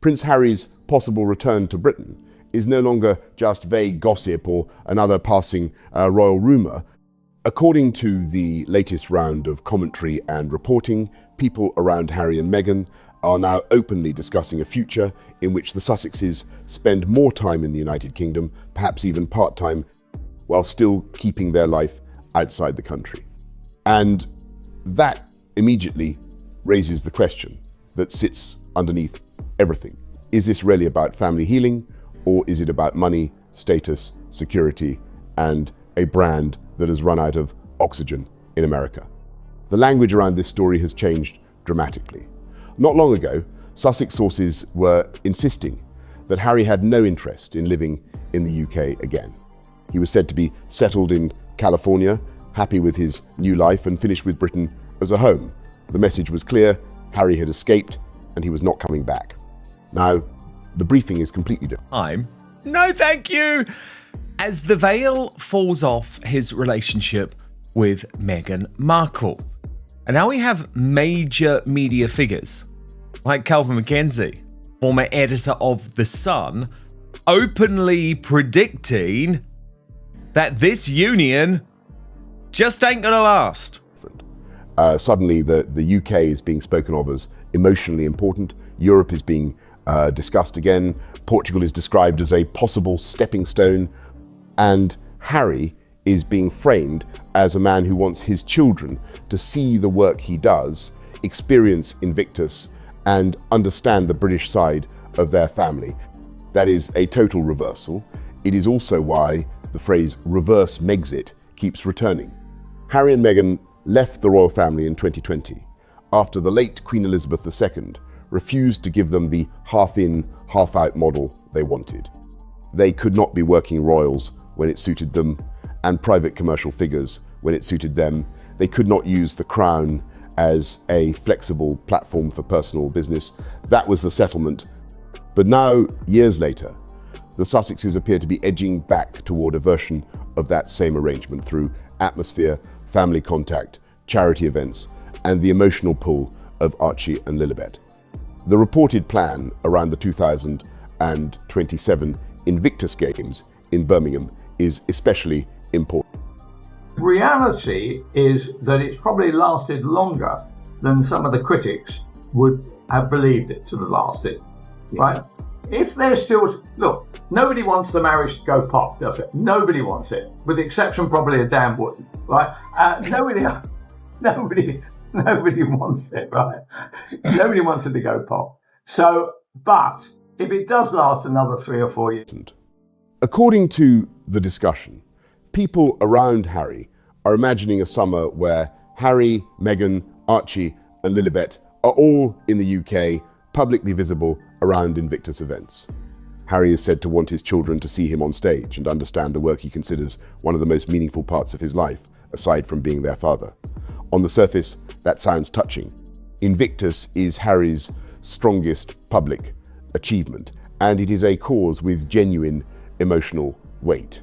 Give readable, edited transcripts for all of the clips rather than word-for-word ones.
Prince Harry's possible return to Britain is no longer just vague gossip or another passing royal rumour. According to the latest round of commentary and reporting, people around Harry and Meghan are now openly discussing a future in which the Sussexes spend more time in the United Kingdom, perhaps even part-time, while still keeping their life outside the country. And that immediately raises the question that sits underneath everything. Is this really about family healing, or is it about money, status, security, and a brand that has run out of oxygen in America? The language around this story has changed dramatically. Not long ago, Sussex sources were insisting that Harry had no interest in living in the UK again. He was said to be settled in California, happy with his new life, and finished with Britain as a home. The message was clear: Harry had escaped and he was not coming back. Now, the briefing is completely different. No, thank you. As the veil falls off his relationship with Meghan Markle. And now we have major media figures like Calvin McKenzie, former editor of The Sun, openly predicting that this union just ain't gonna last. Suddenly the UK is being spoken of as emotionally important. Europe is being discussed again. Portugal is described as a possible stepping stone. And Harry is being framed as a man who wants his children to see the work he does, experience Invictus, and understand the British side of their family. That is a total reversal. It is also why the phrase reverse Megxit keeps returning. Harry and Meghan left the royal family in 2020 after the late Queen Elizabeth II refused to give them the half-in, half-out model they wanted. They could not be working royals when it suited them, and private commercial figures when it suited them. They could not use the crown as a flexible platform for personal business. That was the settlement. But now, years later, the Sussexes appear to be edging back toward a version of that same arrangement through atmosphere, family contact, charity events, and the emotional pull of Archie and Lilibet. The reported plan around the 2027 Invictus Games in Birmingham is especially important. Reality is that it's probably lasted longer than some of the critics would have believed it to have lasted, right? If they're still, look, nobody wants the marriage to go pop, does it? Nobody wants it, with the exception probably of Dan Wood, right? Nobody wants it, right? Nobody wants it to go pop. So, but if it does last another 3 or 4 years. According to the discussion, people around Harry are imagining a summer where Harry, Meghan, Archie, and Lilibet are all in the UK, publicly visible around Invictus events. Harry is said to want his children to see him on stage and understand the work he considers one of the most meaningful parts of his life, aside from being their father. On the surface, that sounds touching. Invictus is Harry's strongest public achievement, and it is a cause with genuine emotional weight.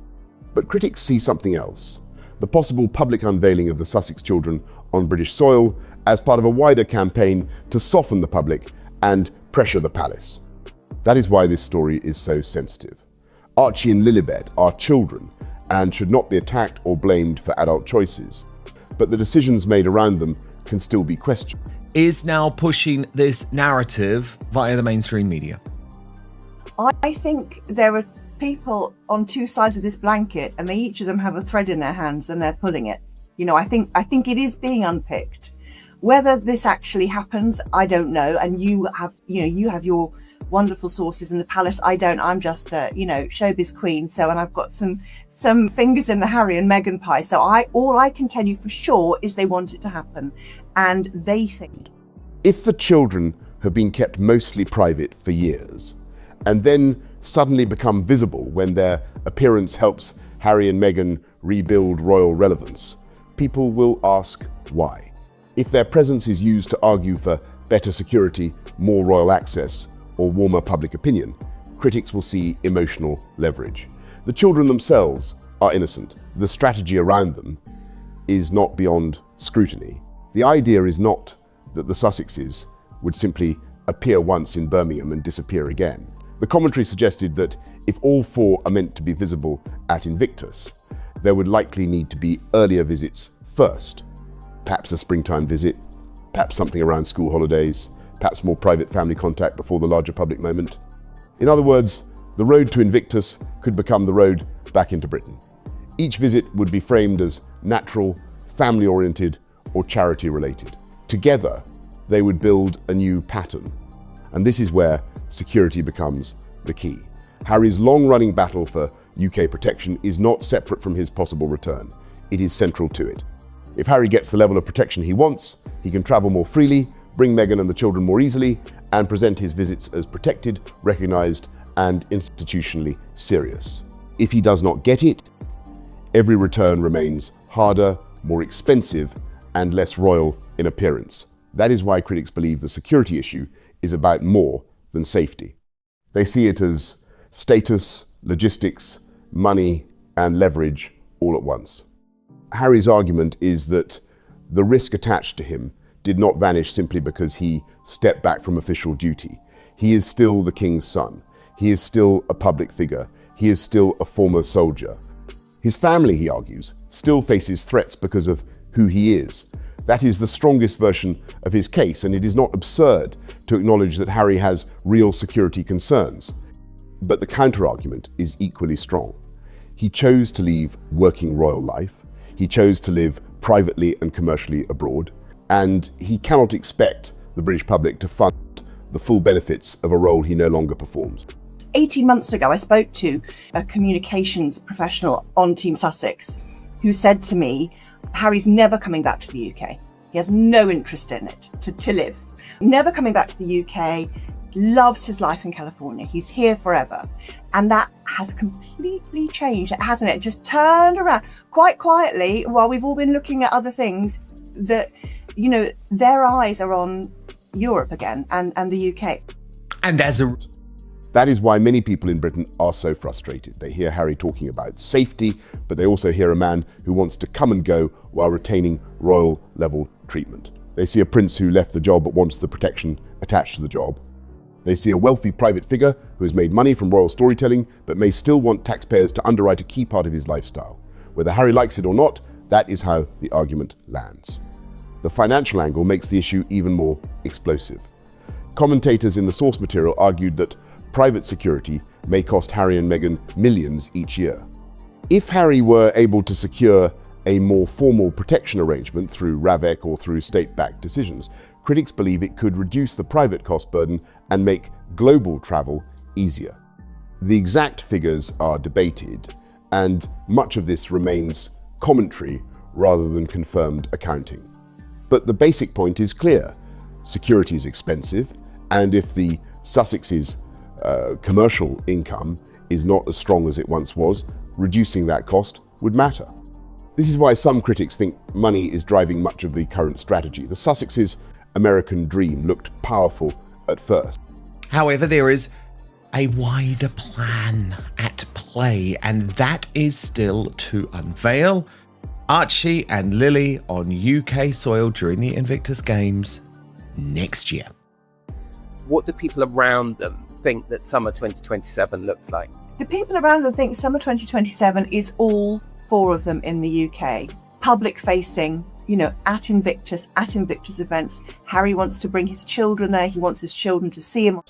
But critics see something else: the possible public unveiling of the Sussex children on British soil as part of a wider campaign to soften the public and pressure the palace. That is why this story is so sensitive. Archie and Lilibet are children and should not be attacked or blamed for adult choices, but the decisions made around them can still be questioned. Is now pushing this narrative via the mainstream media. I think there are people on two sides of this blanket, and they each of them have a thread in their hands and they're pulling it. You know, I think it is being unpicked. Whether this actually happens, I don't know. And you have your wonderful sources in the palace. I don't. I'm just showbiz queen. So, and I've got some fingers in the Harry and Meghan pie. So all I can tell you for sure is they want it to happen, and they think. If the children have been kept mostly private for years, and then suddenly become visible when their appearance helps Harry and Meghan rebuild royal relevance, people will ask why. If their presence is used to argue for better security, more royal access, or warmer public opinion, critics will see emotional leverage. The children themselves are innocent. The strategy around them is not beyond scrutiny. The idea is not that the Sussexes would simply appear once in Birmingham and disappear again. The commentary suggested that if all four are meant to be visible at Invictus, there would likely need to be earlier visits first. Perhaps a springtime visit, perhaps something around school holidays, perhaps more private family contact before the larger public moment. In other words, the road to Invictus could become the road back into Britain. Each visit would be framed as natural, family-oriented, or charity-related. Together, they would build a new pattern. And this is where security becomes the key. Harry's long-running battle for UK protection is not separate from his possible return. It is central to it. If Harry gets the level of protection he wants, he can travel more freely, bring Meghan and the children more easily, and present his visits as protected, recognised, and institutionally serious. If he does not get it, every return remains harder, more expensive, and less royal in appearance. That is why critics believe the security issue is about more than safety. They see it as status, logistics, money, and leverage all at once. Harry's argument is that the risk attached to him did not vanish simply because he stepped back from official duty. He is still the king's son. He is still a public figure. He is still a former soldier. His family, he argues, still faces threats because of who he is. That is the strongest version of his case, and it is not absurd to acknowledge that Harry has real security concerns. But the counter-argument is equally strong. He chose to leave working royal life. He chose to live privately and commercially abroad, and he cannot expect the British public to fund the full benefits of a role he no longer performs. 18 months ago, I spoke to a communications professional on Team Sussex who said to me, Harry's never coming back to the UK. He has no interest in it, to live. Never coming back to the UK, loves his life in California. He's here forever. And that has completely changed, hasn't it? Just turned around quite quietly while we've all been looking at other things that, you know, their eyes are on Europe again and the UK. And That is why many people in Britain are so frustrated. They hear Harry talking about safety, but they also hear a man who wants to come and go while retaining royal level treatment. They see a prince who left the job but wants the protection attached to the job. They see a wealthy private figure who has made money from royal storytelling but may still want taxpayers to underwrite a key part of his lifestyle. Whether Harry likes it or not, that is how the argument lands. The financial angle makes the issue even more explosive. Commentators in the source material argued that private security may cost Harry and Meghan millions each year. If Harry were able to secure a more formal protection arrangement through RAVEC or through state-backed decisions, critics believe it could reduce the private cost burden and make global travel easier. The exact figures are debated, and much of this remains commentary rather than confirmed accounting. But the basic point is clear. Security is expensive, and if the Sussex's commercial income is not as strong as it once was, reducing that cost would matter. This is why some critics think money is driving much of the current strategy. The Sussex's American dream looked powerful at first. However, there is a wider plan at play, and that is still to unveil. Archie and Lily on UK soil during the Invictus Games next year. What do people around them think that summer 2027 looks like? The people around them think summer 2027 is all four of them in the UK. Public facing, you know, at Invictus events. Harry wants to bring his children there. He wants his children to see him.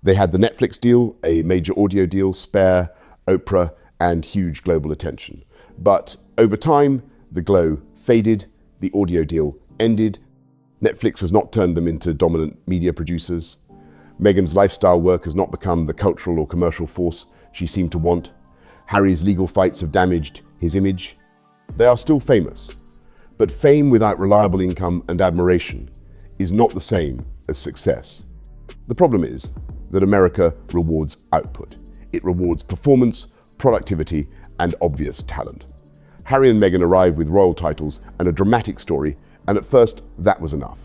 They had the Netflix deal, a major audio deal, Spare, Oprah, and huge global attention. But over time, the glow faded, the audio deal ended. Netflix has not turned them into dominant media producers. Meghan's lifestyle work has not become the cultural or commercial force she seemed to want. Harry's legal fights have damaged his image. They are still famous, but fame without reliable income and admiration is not the same as success. The problem is that America rewards output. It rewards performance, productivity, and obvious talent. Harry and Meghan arrived with royal titles and a dramatic story, and at first that was enough.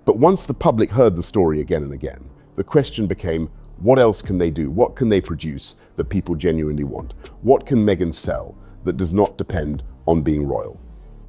But once the public heard the story again and again, the question became, what else can they do? What can they produce that people genuinely want? What can Meghan sell that does not depend on being royal?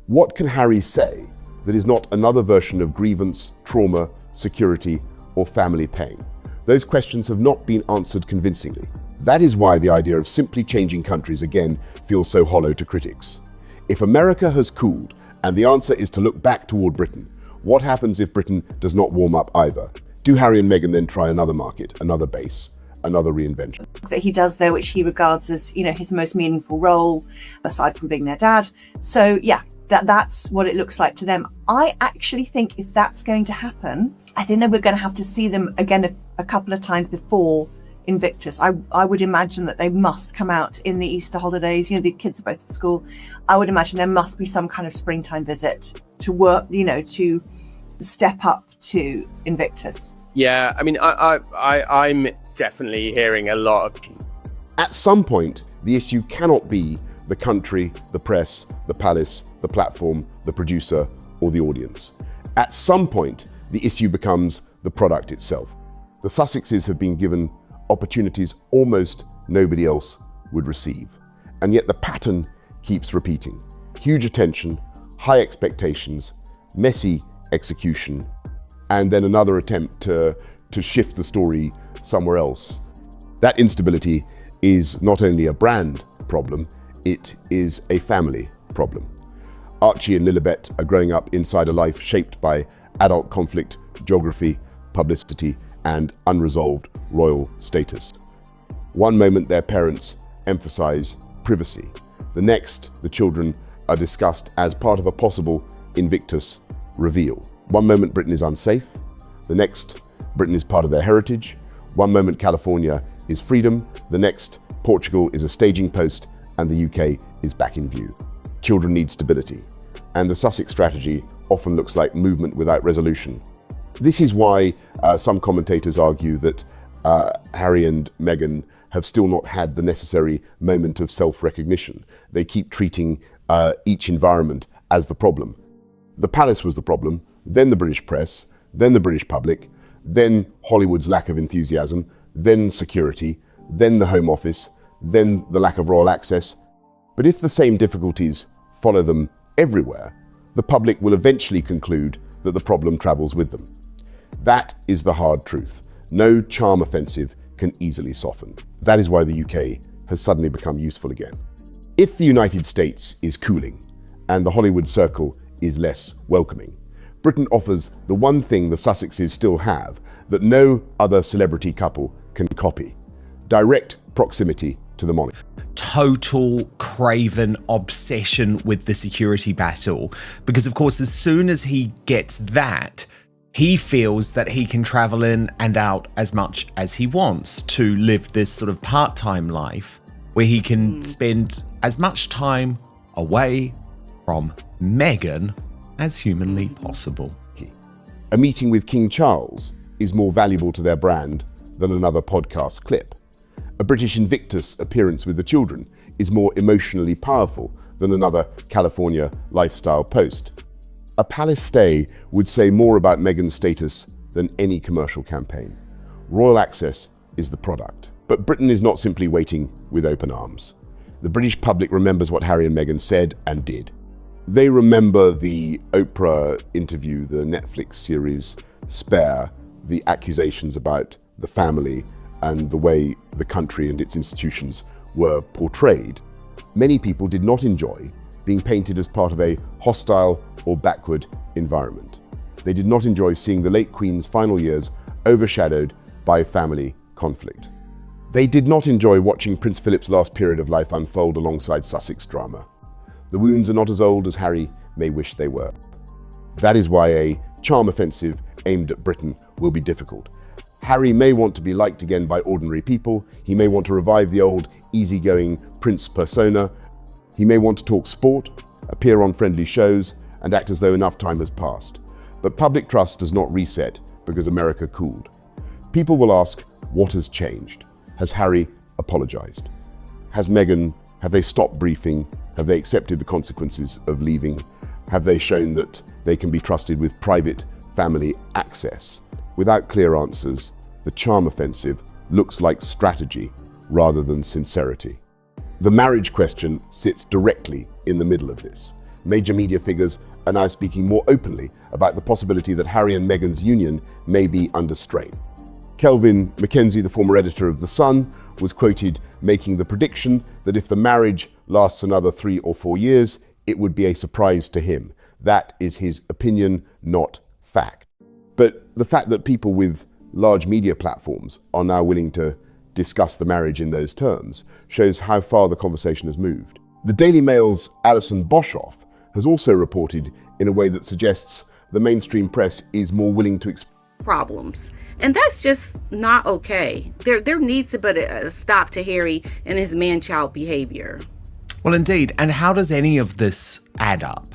What can Harry say that is not another version of grievance, trauma, security, or family paying? Those questions have not been answered convincingly. That is why the idea of simply changing countries again feels so hollow to critics. If America has cooled, and the answer is to look back toward Britain, what happens if Britain does not warm up either? Do Harry and Meghan then try another market, another base, another reinvention? That he does there, which he regards as, his most meaningful role, aside from being their dad. So yeah, that's what it looks like to them. I actually think if that's going to happen, I think that we're going to have to see them again a couple of times before Invictus. I would imagine that they must come out in the Easter holidays. The kids are both at school. I would imagine there must be some kind of springtime visit to work, to step up to Invictus. Yeah, I mean, I'm definitely hearing a lot of... At some point, the issue cannot be the country, the press, the palace, the platform, the producer, or the audience. At some point, the issue becomes the product itself. The Sussexes have been given opportunities almost nobody else would receive. And yet the pattern keeps repeating. Huge attention, high expectations, messy execution, and then another attempt to shift the story somewhere else. That instability is not only a brand problem, it is a family problem. Archie and Lilibet are growing up inside a life shaped by adult conflict, geography, publicity, and unresolved royal status. One moment their parents emphasize privacy. The next, the children are discussed as part of a possible Invictus reveal. One moment Britain is unsafe. The next, Britain is part of their heritage. One moment California is freedom. The next, Portugal is a staging post and the UK is back in view. Children need stability. And the Sussex strategy often looks like movement without resolution. This is why some commentators argue that Harry and Meghan have still not had the necessary moment of self-recognition. They keep treating each environment as the problem. The palace was the problem, then the British press, then the British public, then Hollywood's lack of enthusiasm, then security, then the Home Office, then the lack of royal access. But if the same difficulties follow them everywhere, the public will eventually conclude that the problem travels with them. That is the hard truth. No charm offensive can easily soften. That is why the UK has suddenly become useful again. If the United States is cooling and the Hollywood circle is less welcoming, Britain offers the one thing the Sussexes still have that no other celebrity couple can copy: direct proximity to the monarchy. Total craven obsession with the security battle, because of course as soon as he gets that, he feels that he can travel in and out as much as he wants to live this sort of part-time life where he can spend as much time away from Meghan as humanly possible. A meeting with King Charles is more valuable to their brand than another podcast clip. A British Invictus appearance with the children is more emotionally powerful than another California lifestyle post. A palace stay would say more about Meghan's status than any commercial campaign. Royal access is the product. But Britain is not simply waiting with open arms. The British public remembers what Harry and Meghan said and did. They remember the Oprah interview, the Netflix series Spare, the accusations about the family and the way the country and its institutions were portrayed. Many people did not enjoy being painted as part of a hostile or backward environment. They did not enjoy seeing the late Queen's final years overshadowed by family conflict. They did not enjoy watching Prince Philip's last period of life unfold alongside Sussex drama. The wounds are not as old as Harry may wish they were. That is why a charm offensive aimed at Britain will be difficult. Harry may want to be liked again by ordinary people. He may want to revive the old easygoing Prince persona. He may want to talk sport, appear on friendly shows, and act as though enough time has passed. But public trust does not reset because America cooled. People will ask, what has changed? Has Harry apologized? Has Meghan, have they stopped briefing? Have they accepted the consequences of leaving? Have they shown that they can be trusted with private family access? Without clear answers, the charm offensive looks like strategy rather than sincerity. The marriage question sits directly in the middle of this. Major media figures are now speaking more openly about the possibility that Harry and Meghan's union may be under strain. Kelvin Mackenzie, the former editor of The Sun, was quoted making the prediction that if the marriage lasts another 3 or 4 years, it would be a surprise to him. That is his opinion, not fact. But the fact that people with large media platforms are now willing to discuss the marriage in those terms shows how far the conversation has moved. The Daily Mail's Alison Boshoff has also reported in a way that suggests the mainstream press is more willing to problems. And that's just not okay. There needs to be a stop to Harry and his man-child behavior. Well, indeed. And how does any of this add up?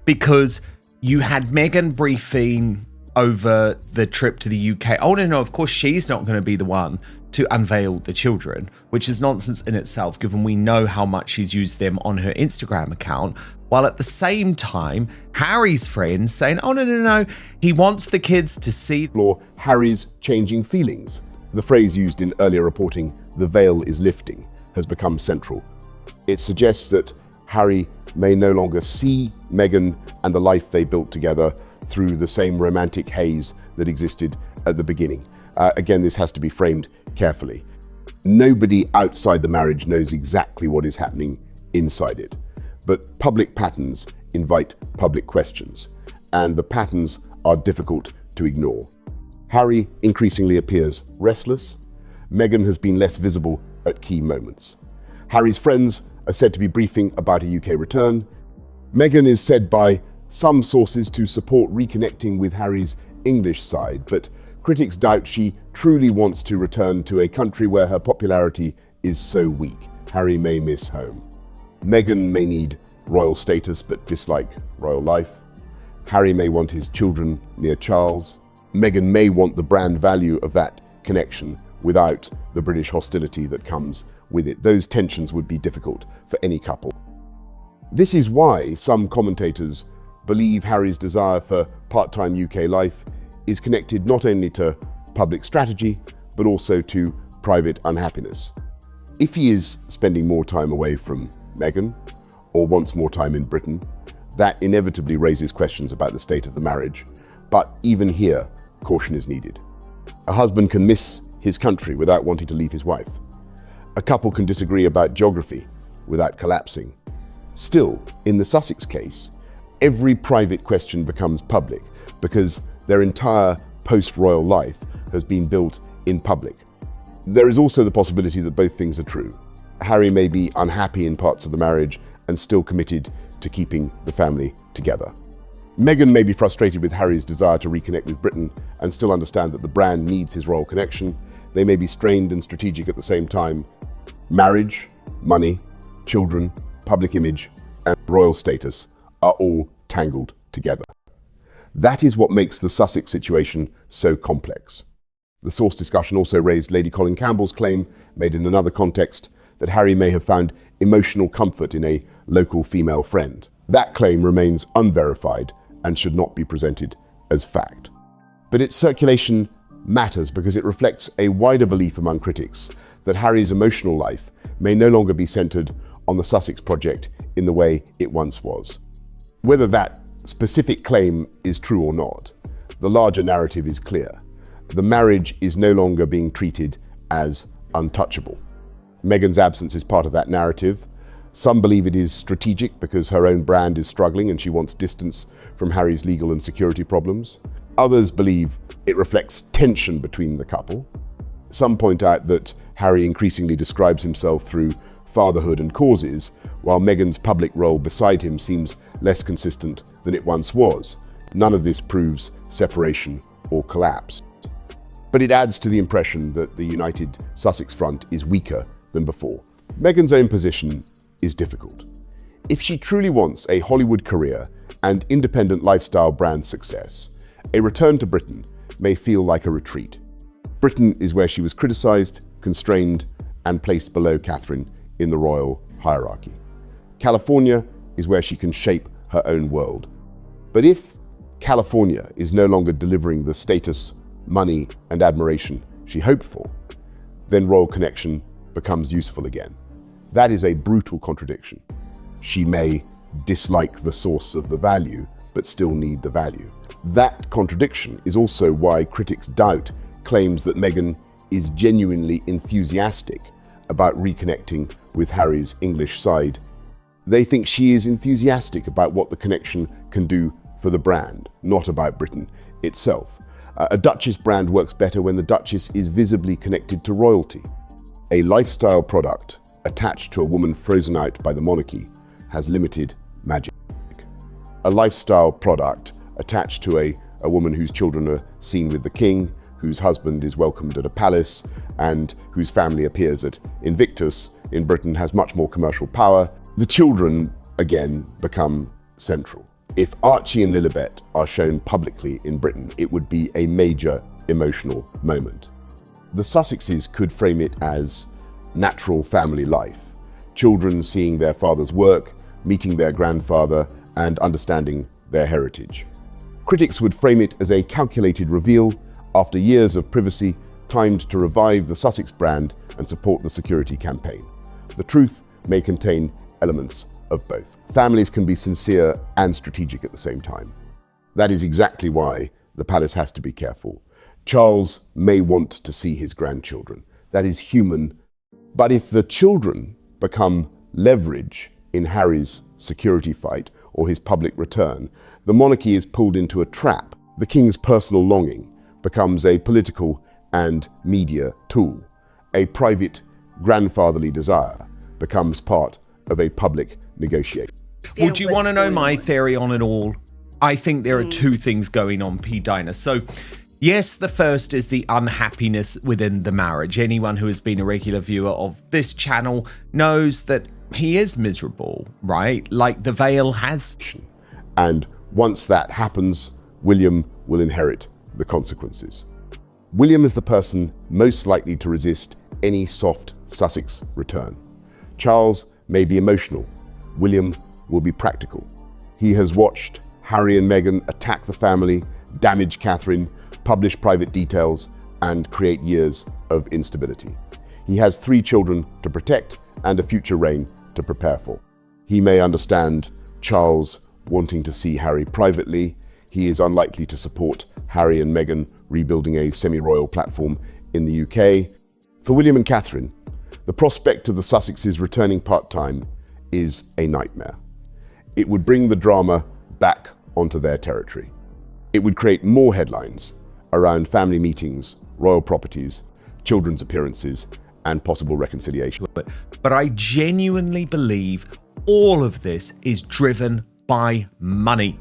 Because you had Meghan briefing over the trip to the UK. Oh, no, of course, she's not going to be the one to unveil the children, which is nonsense in itself, given we know how much she's used them on her Instagram account. While at the same time, Harry's friends saying, oh, no, he wants the kids to see Harry's changing feelings. The phrase used in earlier reporting, the veil is lifting, has become central. It suggests that Harry may no longer see Meghan and the life they built together through the same romantic haze that existed at the beginning. Again, this has to be framed carefully. Nobody outside the marriage knows exactly what is happening inside it. But public patterns invite public questions, and the patterns are difficult to ignore. Harry increasingly appears restless. Meghan has been less visible at key moments. Harry's friends are said to be briefing about a UK return. Meghan is said by some sources to support reconnecting with Harry's English side, but critics doubt she truly wants to return to a country where her popularity is so weak. Harry may miss home. Meghan may need royal status but dislike royal life. Harry may want his children near Charles. Meghan may want the brand value of that connection without the British hostility that comes with it. Those tensions would be difficult for any couple. This is why some commentators believe Harry's desire for part-time UK life is connected not only to public strategy, but also to private unhappiness. If he is spending more time away from Meghan, or wants more time in Britain, that inevitably raises questions about the state of the marriage. But even here, caution is needed. A husband can miss his country without wanting to leave his wife. A couple can disagree about geography without collapsing. Still, in the Sussex case, every private question becomes public because their entire post-royal life has been built in public. There is also the possibility that both things are true. Harry may be unhappy in parts of the marriage and still committed to keeping the family together. Meghan may be frustrated with Harry's desire to reconnect with Britain and still understand that the brand needs his royal connection. They may be strained and strategic at the same time. Marriage, money, children, public image, and royal status are all tangled together. That is what makes the Sussex situation so complex. The source discussion also raised Lady Colin Campbell's claim, made in another context, that Harry may have found emotional comfort in a local female friend. That claim remains unverified and should not be presented as fact. But its circulation matters because it reflects a wider belief among critics that Harry's emotional life may no longer be centered on the Sussex project in the way it once was. Whether that specific claim is true or not, the larger narrative is clear. The marriage is no longer being treated as untouchable. Meghan's absence is part of that narrative. Some believe it is strategic because her own brand is struggling and she wants distance from Harry's legal and security problems. Others believe it reflects tension between the couple. Some point out that Harry increasingly describes himself through fatherhood and causes, while Meghan's public role beside him seems less consistent than it once was. None of this proves separation or collapse. But it adds to the impression that the united Sussex front is weaker than before. Meghan's own position is difficult. If she truly wants a Hollywood career and independent lifestyle brand success, a return to Britain may feel like a retreat. Britain is where she was criticised, constrained, and placed below Catherine in the royal hierarchy. California is where she can shape her own world. But if California is no longer delivering the status, money, and admiration she hoped for, then royal connection becomes useful again. That is a brutal contradiction. She may dislike the source of the value, but still need the value. That contradiction is also why critics doubt claims that Meghan is genuinely enthusiastic about reconnecting with Harry's English side. They think she is enthusiastic about what the connection can do for the brand, not about Britain itself. A Duchess brand works better when the Duchess is visibly connected to royalty. A lifestyle product attached to a woman frozen out by the monarchy has limited magic. A lifestyle product attached to a woman whose children are seen with the king, whose husband is welcomed at a palace, and whose family appears at Invictus in Britain has much more commercial power. The children, again, become central. If Archie and Lilibet are shown publicly in Britain, it would be a major emotional moment. The Sussexes could frame it as natural family life, children seeing their father's work, meeting their grandfather, and understanding their heritage. Critics would frame it as a calculated reveal after years of privacy, timed to revive the Sussex brand and support the security campaign. The truth may contain elements of both. Families can be sincere and strategic at the same time. That is exactly why the palace has to be careful. Charles may want to see his grandchildren. That is human. But if the children become leverage in Harry's security fight or his public return, the monarchy is pulled into a trap. The king's personal longing becomes a political and media tool. A private grandfatherly desire becomes part of a public negotiation. Well, do you want to know my theory on it all? I think there are two things going on, P. Dinah. So, yes, the first is the unhappiness within the marriage. Anyone who has been a regular viewer of this channel knows that he is miserable, right? Like the veil has. And once that happens, William will inherit the consequences. William is the person most likely to resist any soft Sussex return. Charles may be emotional. William will be practical. He has watched Harry and Meghan attack the family, damage Catherine, publish private details, and create years of instability. He has 3 children to protect and a future reign to prepare for. He may understand Charles wanting to see Harry privately. He is unlikely to support Harry and Meghan rebuilding a semi-royal platform in the UK. For William and Catherine, the prospect of the Sussexes returning part-time is a nightmare. It would bring the drama back onto their territory. It would create more headlines around family meetings, royal properties, children's appearances, and possible reconciliation. But I genuinely believe all of this is driven by money.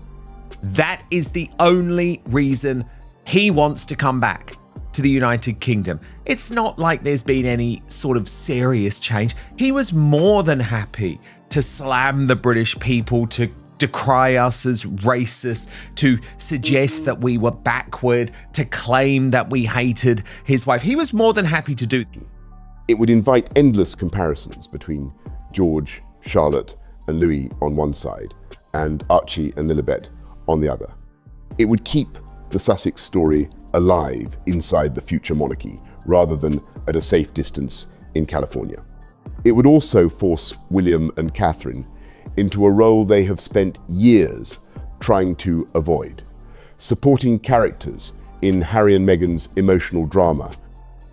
That is the only reason he wants to come back to the United Kingdom. It's not like there's been any sort of serious change. He was more than happy to slam the British people, to decry us as racist, to suggest that we were backward, to claim that we hated his wife. He was more than happy to do. It would invite endless comparisons between George, Charlotte, and Louis on one side, and Archie and Lilibet on the other. It would keep the Sussex story alive inside the future monarchy, rather than at a safe distance in California. It would also force William and Catherine into a role they have spent years trying to avoid, supporting characters in Harry and Meghan's emotional drama.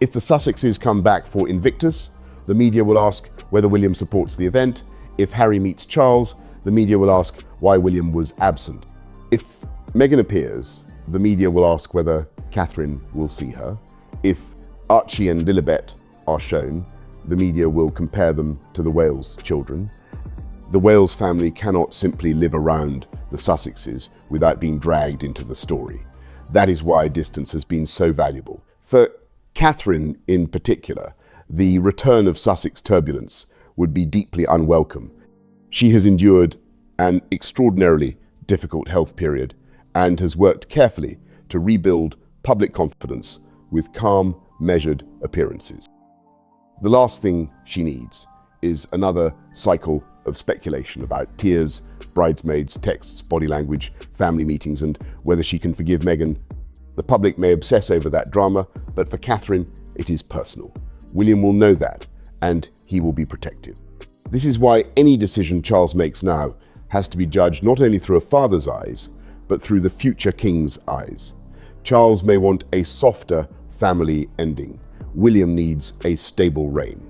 If the Sussexes come back for Invictus, the media will ask whether William supports the event. If Harry meets Charles, the media will ask why William was absent. If Meghan appears, the media will ask whether Catherine will see her. If Archie and Lilibet are shown, the media will compare them to the Wales children. The Wales family cannot simply live around the Sussexes without being dragged into the story. That is why distance has been so valuable. For Catherine in particular, the return of Sussex turbulence would be deeply unwelcome. She has endured an extraordinarily difficult health period and has worked carefully to rebuild public confidence with calm, measured appearances. The last thing she needs is another cycle of speculation about tears, bridesmaids, texts, body language, family meetings, and whether she can forgive Meghan. The public may obsess over that drama, but for Catherine, it is personal. William will know that, and he will be protective. This is why any decision Charles makes now has to be judged not only through a father's eyes, but through the future king's eyes. Charles may want a softer family ending. William needs a stable reign.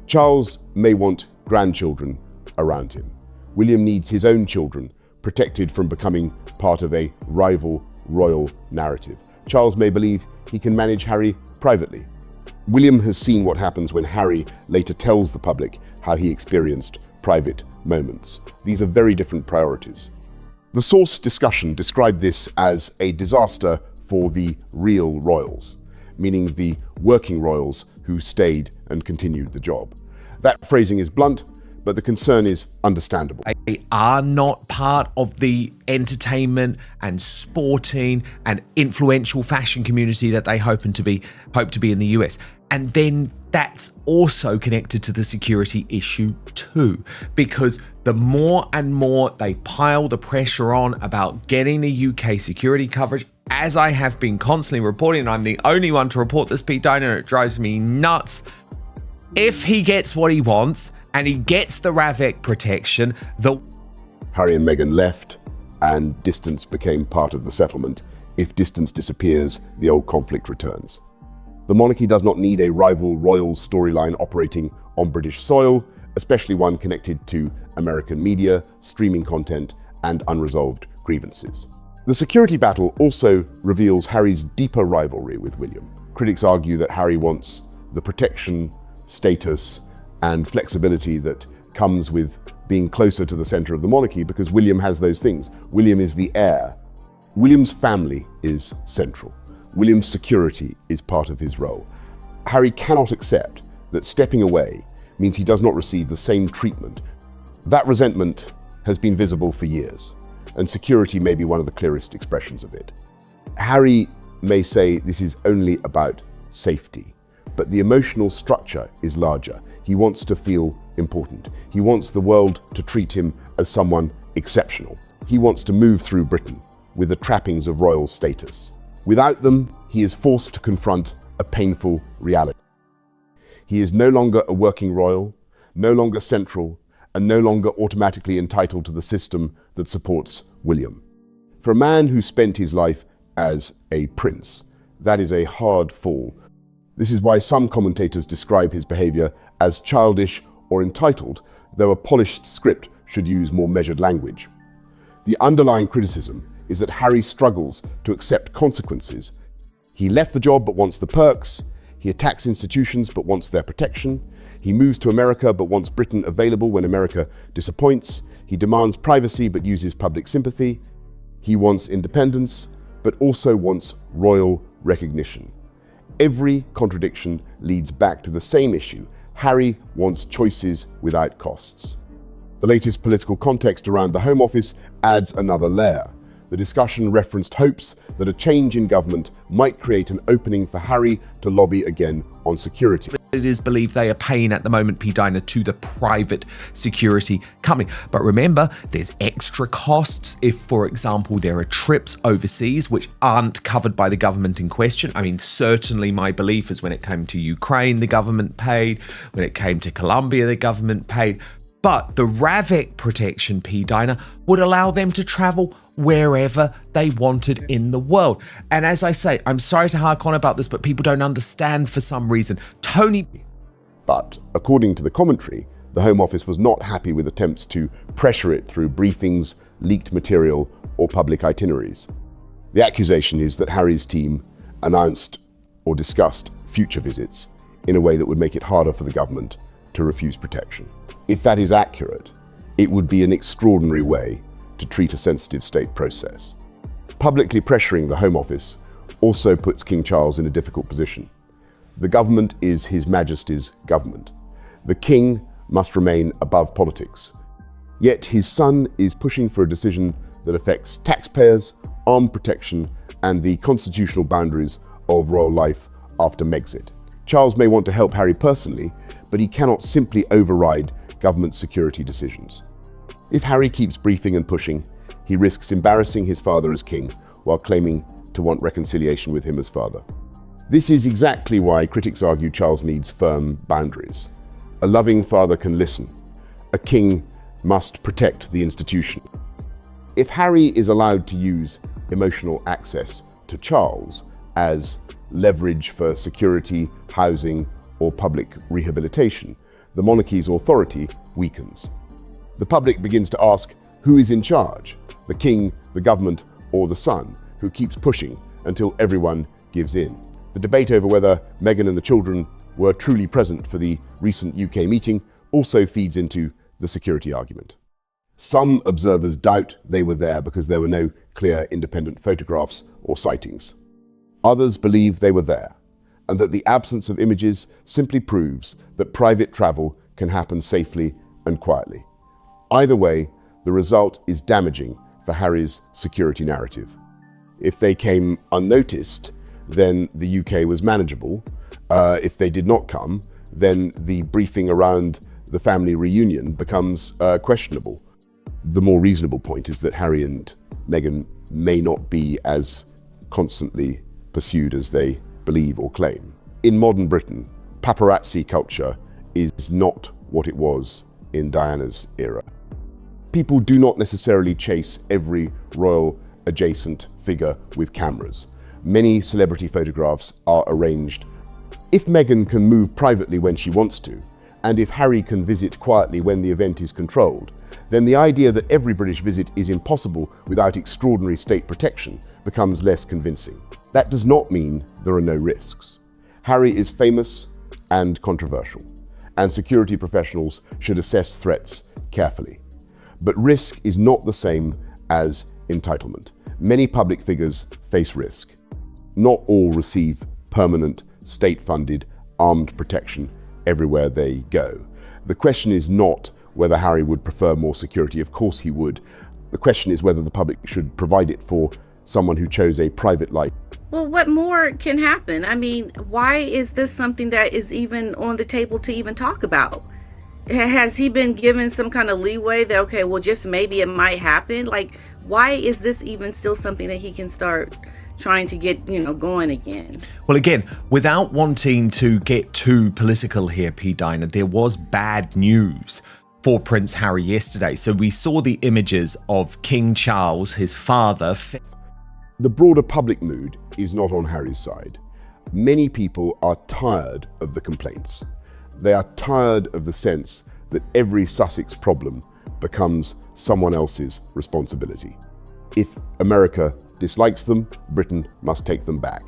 Charles may want grandchildren around him. William needs his own children protected from becoming part of a rival royal narrative. Charles may believe he can manage Harry privately. William has seen what happens when Harry later tells the public how he experienced private moments. These are very different priorities. The source discussion described this as a disaster for the real royals, meaning the working royals who stayed and continued the job. That phrasing is blunt, but the concern is understandable. They are not part of the entertainment and sporting and influential fashion community that they hope to be in the US. And then that's also connected to the security issue too, because the more and more they pile the pressure on about getting the UK security coverage, as I have been constantly reporting, and I'm the only one to report this, Pete Diner, and it drives me nuts. If he gets what he wants and he gets the RAVEC protection, Harry and Meghan left and distance became part of the settlement. If distance disappears, the old conflict returns. The monarchy does not need a rival royal storyline operating on British soil, especially one connected to American media, streaming content, and unresolved grievances. The security battle also reveals Harry's deeper rivalry with William. Critics argue that Harry wants the protection, status, and flexibility that comes with being closer to the center of the monarchy because William has those things. William is the heir. William's family is central. William's security is part of his role. Harry cannot accept that stepping away means he does not receive the same treatment. That resentment has been visible for years, and security may be one of the clearest expressions of it. Harry may say this is only about safety, but the emotional structure is larger. He wants to feel important. He wants the world to treat him as someone exceptional. He wants to move through Britain with the trappings of royal status. Without them, he is forced to confront a painful reality. He is no longer a working royal, no longer central, and no longer automatically entitled to the system that supports William. For a man who spent his life as a prince, that is a hard fall. This is why some commentators describe his behavior as childish or entitled, though a polished script should use more measured language. The underlying criticism is that Harry struggles to accept consequences. He left the job but wants the perks. He attacks institutions but wants their protection. He moves to America but wants Britain available when America disappoints. He demands privacy but uses public sympathy. He wants independence but also wants royal recognition. Every contradiction leads back to the same issue. Harry wants choices without costs. The latest political context around the Home Office adds another layer. The discussion referenced hopes that a change in government might create an opening for Harry to lobby again on security. It is believed they are paying at the moment, P. Diner, to the private security company. But remember, there's extra costs if, for example, there are trips overseas which aren't covered by the government in question. I mean, certainly my belief is when it came to Ukraine, the government paid. When it came to Colombia, the government paid. But the RAVEC protection, P. Diner, would allow them to travel wherever they wanted in the world. And as I say, I'm sorry to hark on about this, but people don't understand for some reason. But according to the commentary, the Home Office was not happy with attempts to pressure it through briefings, leaked material, or public itineraries. The accusation is that Harry's team announced or discussed future visits in a way that would make it harder for the government to refuse protection. If that is accurate, it would be an extraordinary way to treat a sensitive state process. Publicly pressuring the Home Office also puts King Charles in a difficult position. The government is His Majesty's government. The King must remain above politics. Yet his son is pushing for a decision that affects taxpayers, armed protection, and the constitutional boundaries of royal life after Megxit. Charles may want to help Harry personally, but he cannot simply override government security decisions. If Harry keeps briefing and pushing, he risks embarrassing his father as king while claiming to want reconciliation with him as father. This is exactly why critics argue Charles needs firm boundaries. A loving father can listen. A king must protect the institution. If Harry is allowed to use emotional access to Charles as leverage for security, housing, or public rehabilitation, the monarchy's authority weakens. The public begins to ask, who is in charge? The king, the government, or the son, who keeps pushing until everyone gives in? The debate over whether Meghan and the children were truly present for the recent UK meeting also feeds into the security argument. Some observers doubt they were there because there were no clear independent photographs or sightings. Others believe they were there, and that the absence of images simply proves that private travel can happen safely and quietly. Either way, the result is damaging for Harry's security narrative. If they came unnoticed, then the UK was manageable. If they did not come, then the briefing around the family reunion becomes questionable. The more reasonable point is that Harry and Meghan may not be as constantly pursued as they believe or claim. In modern Britain, paparazzi culture is not what it was in Diana's era. People do not necessarily chase every royal adjacent figure with cameras. Many celebrity photographs are arranged. If Meghan can move privately when she wants to, and if Harry can visit quietly when the event is controlled, then the idea that every British visit is impossible without extraordinary state protection becomes less convincing. That does not mean there are no risks. Harry is famous and controversial, and security professionals should assess threats carefully. But risk is not the same as entitlement. Many public figures face risk. Not all receive permanent, state-funded, armed protection everywhere they go. The question is not whether Harry would prefer more security. Of course he would. The question is whether the public should provide it for someone who chose a private life. Well, what more can happen? I mean, why is this something that is even on the table to even talk about? Has he been given some kind of leeway that, okay, well, just maybe it might happen? Like, why is this even still something that he can start trying to get, going again? Well, again, without wanting to get too political here, P. Dinah, there was bad news for Prince Harry yesterday. So we saw the images of King Charles, his father. The broader public mood is not on Harry's side. Many people are tired of the complaints. They are tired of the sense that every Sussex problem becomes someone else's responsibility. If America dislikes them, Britain must take them back.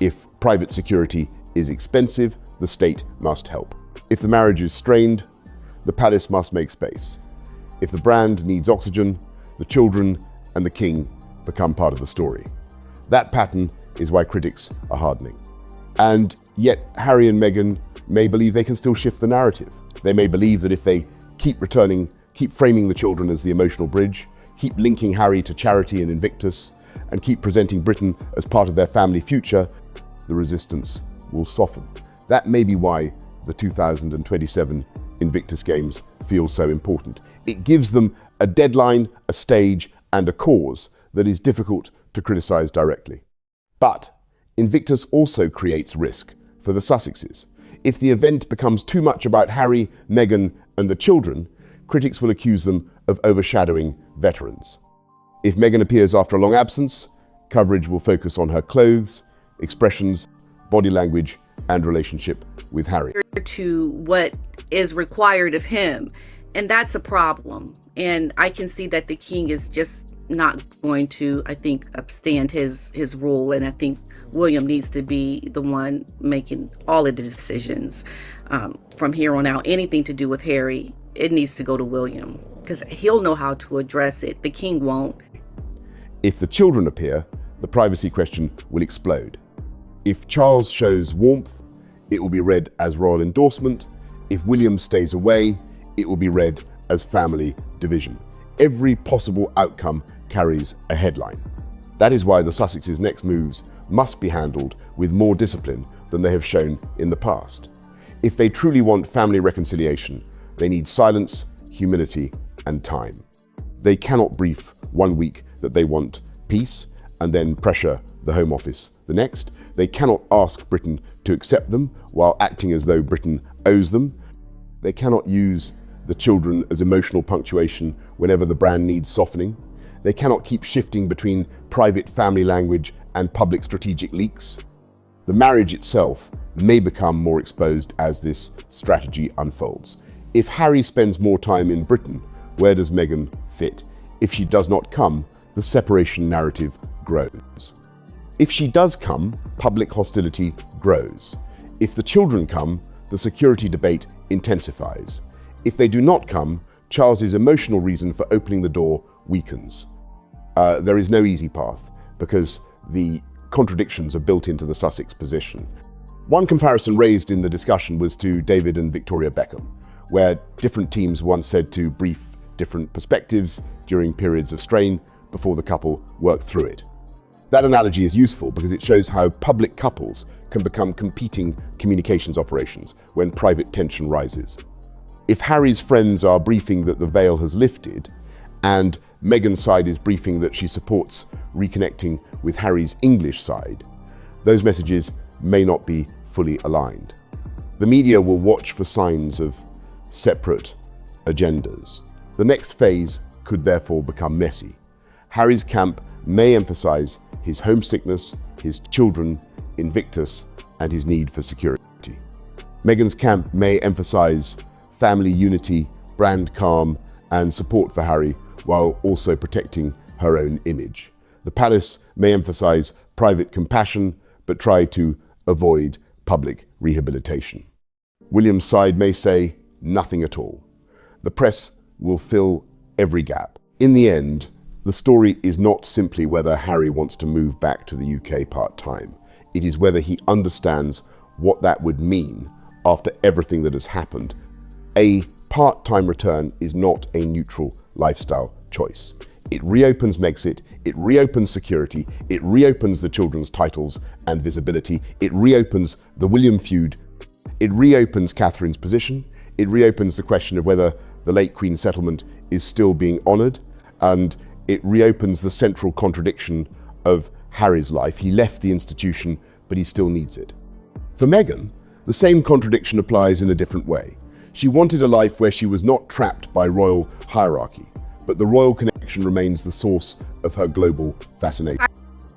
If private security is expensive, the state must help. If the marriage is strained, the palace must make space. If the brand needs oxygen, the children and the king become part of the story. That pattern is why critics are hardening. And yet Harry and Meghan may believe they can still shift the narrative. They may believe that if they keep framing the children as the emotional bridge, keep linking Harry to charity and Invictus, and keep presenting Britain as part of their family future, the resistance will soften. That may be why the 2027 Invictus Games feels so important. It gives them a deadline, a stage, and a cause that is difficult to criticize directly. But Invictus also creates risk for the Sussexes. If the event becomes too much about Harry, Meghan, and the children, critics will accuse them of overshadowing veterans. If Meghan appears after a long absence, coverage will focus on her clothes, expressions, body language, and relationship with Harry. To what is required of him, and that's a problem. And I can see that the king is just not going to, I think, upstand his rule, and I think William needs to be the one making all of the decisions from here on out. Anything to do with Harry, it needs to go to William, because he'll know how to address it. The king won't. If the children appear, the privacy question will explode. If Charles shows warmth, it will be read as royal endorsement. If William stays away, it will be read as family division. Every possible outcome carries a headline. That is why the Sussexes' next moves must be handled with more discipline than they have shown in the past. If they truly want family reconciliation, they need silence, humility, and time. They cannot brief one week that they want peace and then pressure the Home Office the next. They cannot ask Britain to accept them while acting as though Britain owes them. They cannot use the children as emotional punctuation whenever the brand needs softening. They cannot keep shifting between private family language and public strategic leaks. The marriage itself may become more exposed as this strategy unfolds. If Harry spends more time in Britain, where does Meghan fit? If she does not come, the separation narrative grows. If she does come, public hostility grows. If the children come, the security debate intensifies. If they do not come, Charles's emotional reason for opening the door weakens. There is no easy path because the contradictions are built into the Sussex position. One comparison raised in the discussion was to David and Victoria Beckham, where different teams once said to brief different perspectives during periods of strain before the couple worked through it. That analogy is useful because it shows how public couples can become competing communications operations when private tension rises. If Harry's friends are briefing that the veil has lifted, and Meghan's side is briefing that she supports reconnecting with Harry's English side, those messages may not be fully aligned. The media will watch for signs of separate agendas. The next phase could therefore become messy. Harry's camp may emphasize his homesickness, his children, Invictus, and his need for security. Meghan's camp may emphasize family unity, brand calm, and support for Harry, while also protecting her own image. The palace may emphasize private compassion, but try to avoid public rehabilitation. William's side may say nothing at all. The press will fill every gap. In the end, the story is not simply whether Harry wants to move back to the UK part-time. It is whether he understands what that would mean after everything that has happened. A part-time return is not a neutral lifestyle choice. It reopens Megxit, it reopens security, it reopens the children's titles and visibility, it reopens the William feud, it reopens Catherine's position, it reopens the question of whether the late Queen's settlement is still being honoured, and it reopens the central contradiction of Harry's life. He left the institution, but he still needs it. For Meghan, the same contradiction applies in a different way. She wanted a life where she was not trapped by royal hierarchy, but the royal connection remains the source of her global fascination.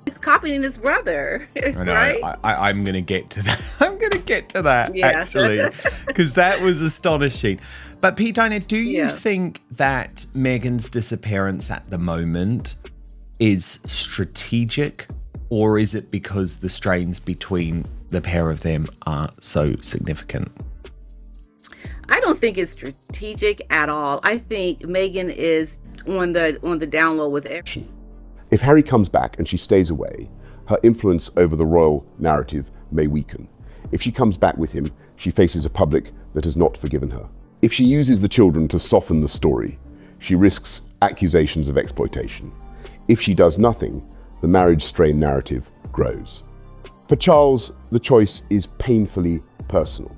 He's copying his brother, I know. right? I'm going to get to that. I'm going to get to that, Yeah. actually, because that was astonishing. But Pete, Dinah, do you Yeah. think that Meghan's disappearance at the moment is strategic, or is it because the strains between the pair of them are so significant? I don't think it's strategic at all. I think Meghan is on the down low with everything. If Harry comes back and she stays away, her influence over the royal narrative may weaken. If she comes back with him, she faces a public that has not forgiven her. If she uses the children to soften the story, she risks accusations of exploitation. If she does nothing, the marriage strain narrative grows. For Charles, the choice is painfully personal.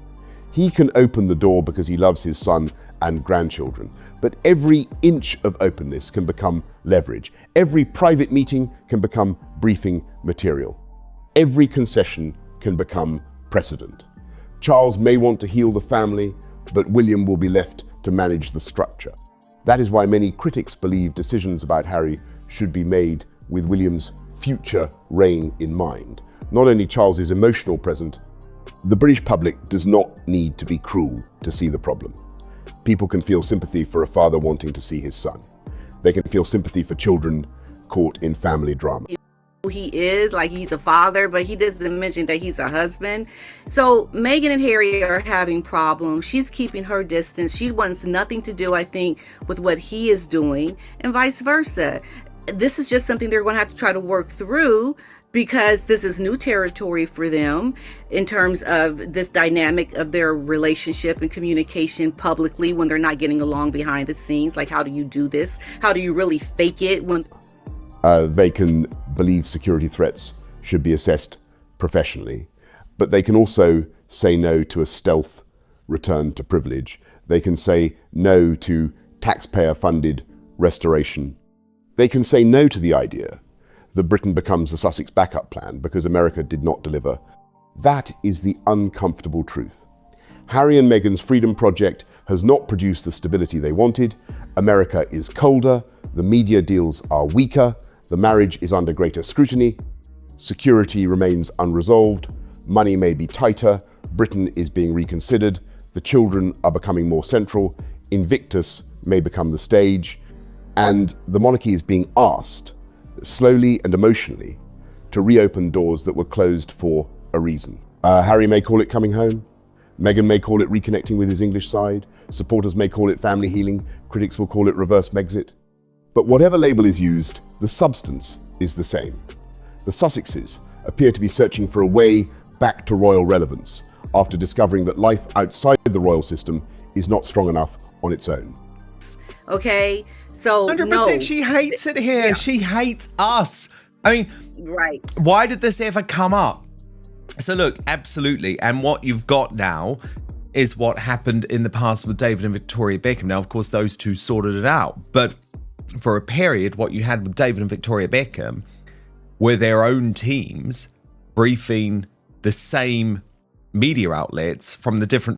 He can open the door because he loves his son and grandchildren, but every inch of openness can become leverage. Every private meeting can become briefing material. Every concession can become precedent. Charles may want to heal the family, but William will be left to manage the structure. That is why many critics believe decisions about Harry should be made with William's future reign in mind. Not only Charles's emotional present, the British public does not need to be cruel to see the problem. People can feel sympathy for a father wanting to see his son. They can feel sympathy for children caught in family drama. He is like he's a father, but he doesn't mention that he's a husband. So Meghan and Harry are having problems. She's keeping her distance. She wants nothing to do, I think, with what he is doing, and vice versa. This is just something they're going to have to try to work through, because this is new territory for them in terms of this dynamic of their relationship and communication publicly when they're not getting along behind the scenes. Like, how do you do this? How do you really fake it when They can believe security threats should be assessed professionally, but they can also say no to a stealth return to privilege. They can say no to taxpayer-funded restoration. They can say no to the idea that Britain becomes the Sussex backup plan because America did not deliver. That is the uncomfortable truth. Harry and Meghan's Freedom Project has not produced the stability they wanted, America is colder, the media deals are weaker, the marriage is under greater scrutiny, security remains unresolved, money may be tighter, Britain is being reconsidered, the children are becoming more central, Invictus may become the stage, and the monarchy is being asked, slowly and emotionally, to reopen doors that were closed for a reason. Harry may call it coming home, Meghan may call it reconnecting with his English side, supporters may call it family healing, critics will call it reverse Megxit. But whatever label is used, the substance is the same. The Sussexes appear to be searching for a way back to royal relevance after discovering that life outside the royal system is not strong enough on its own. Okay, so 100%, no. she hates it here. Yeah. She hates us. I mean, Right. why did this ever come up? So look, absolutely. And what you've got now is what happened in the past with David and Victoria Beckham. Now, of course, those two sorted it out. But for a period, what you had with David and Victoria Beckham were their own teams briefing the same media outlets from the different